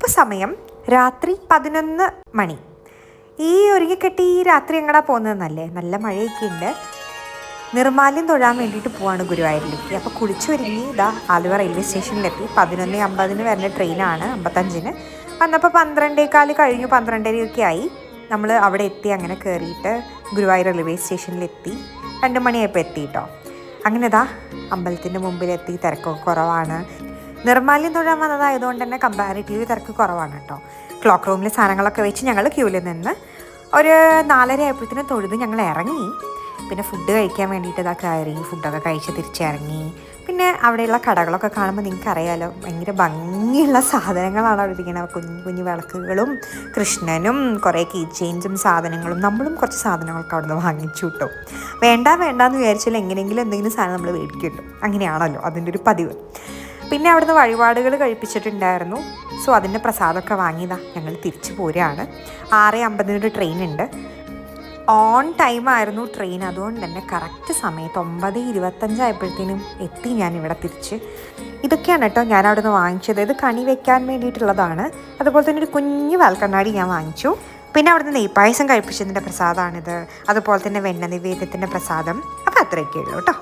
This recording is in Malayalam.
ഇപ്പോൾ സമയം രാത്രി 11 മണി. ഈ ഒരുങ്ങിക്കെട്ടി ഈ രാത്രി എങ്ങടാ പോകുന്നതെന്നല്ലേ, നല്ല മഴയൊക്കെ ഉണ്ട്. നിർമ്മാല്യം തൊഴാൻ വേണ്ടിയിട്ട് പോവാണ് ഗുരുവായൂരിലേക്ക്. അപ്പോൾ കുളിച്ചൊരുങ്ങി ഇതാ ആലുവ റെയിൽവേ സ്റ്റേഷനിലെത്തി. 11:50 വരുന്ന ട്രെയിനാണ്, 55. വന്നപ്പോൾ 12:15 കഴിഞ്ഞു, 12:30 ആയി. നമ്മൾ അവിടെ എത്തി, അങ്ങനെ കയറിയിട്ട് ഗുരുവായൂർ റെയിൽവേ സ്റ്റേഷനിലെത്തി. 2 മണിയായപ്പോൾ എത്തി കേട്ടോ. അങ്ങനെ ഇതാ അമ്പലത്തിൻ്റെ മുമ്പിലെത്തി. തിരക്കൊക്കെ കുറവാണ്. നിർമ്മാല്യം തൊഴാൻ വന്നതായതുകൊണ്ട് തന്നെ കമ്പാരിറ്റീവ് തിരക്ക് കുറവാണ് കേട്ടോ. ക്ലോക്ക് റൂമിൽ സാധനങ്ങളൊക്കെ വെച്ച് ഞങ്ങൾ ക്യൂവിൽ നിന്ന് ഒരു 4:30 ആയപ്പോഴത്തേനും തൊഴുത് ഞങ്ങൾ ഇറങ്ങി. പിന്നെ ഫുഡ് കഴിക്കാൻ വേണ്ടിയിട്ട് ഇതാ കയറി. ഫുഡൊക്കെ കഴിച്ച് തിരിച്ചിറങ്ങി. പിന്നെ അവിടെയുള്ള കടകളൊക്കെ കാണുമ്പോൾ നിങ്ങൾക്ക് അറിയാമല്ലോ, ഭയങ്കര ഭംഗിയുള്ള സാധനങ്ങളാണ് അവിടെ ഇരിക്കുന്നത്. കുഞ്ഞു കുഞ്ഞു വിളക്കുകളും കൃഷ്ണനും കുറേ കീ ചെയിൻസും സാധനങ്ങളും. നമ്മളും കുറച്ച് സാധനങ്ങളൊക്കെ അവിടെ നിന്ന് വാങ്ങിച്ചു കിട്ടും. വേണ്ടാന്ന് വിചാരിച്ചാൽ എങ്ങനെയെങ്കിലും എന്തെങ്കിലും സാധനം നമ്മൾ മേടിക്കുമല്ലോ, അങ്ങനെയാണല്ലോ അതിൻ്റെ ഒരു പതിവ്. പിന്നെ അവിടുന്ന് വഴിപാടുകൾ കഴിപ്പിച്ചിട്ടുണ്ടായിരുന്നു. സോ അതിൻ്റെ പ്രസാദമൊക്കെ വാങ്ങിയതാ ഞങ്ങൾ തിരിച്ചു പോരുകയാണ്. 6:50 ട്രെയിൻ ഉണ്ട്. ഓൺ ടൈം ആയിരുന്നു ട്രെയിൻ, അതുകൊണ്ട് തന്നെ കറക്റ്റ് സമയത്ത് 9:25 ആയപ്പോഴത്തേനും എത്തി ഞാനിവിടെ തിരിച്ച്. ഇതൊക്കെയാണ് കേട്ടോ ഞാൻ അവിടെ നിന്ന് വാങ്ങിച്ചത്. ഇത് കണി വെക്കാൻ വേണ്ടിയിട്ടുള്ളതാണ്. അതുപോലെ തന്നെ ഒരു കുഞ്ഞു വാൽക്കണ്ണാടി ഞാൻ വാങ്ങിച്ചു. പിന്നെ അവിടുന്ന് നെയ്പ്പായസം കഴിപ്പിച്ചതിൻ്റെ പ്രസാദമാണിത്. അതുപോലെ തന്നെ വെണ്ണ നിവേദ്യത്തിൻ്റെ പ്രസാദം. അപ്പോൾ അത്രയൊക്കെ ഉള്ളൂ കേട്ടോ.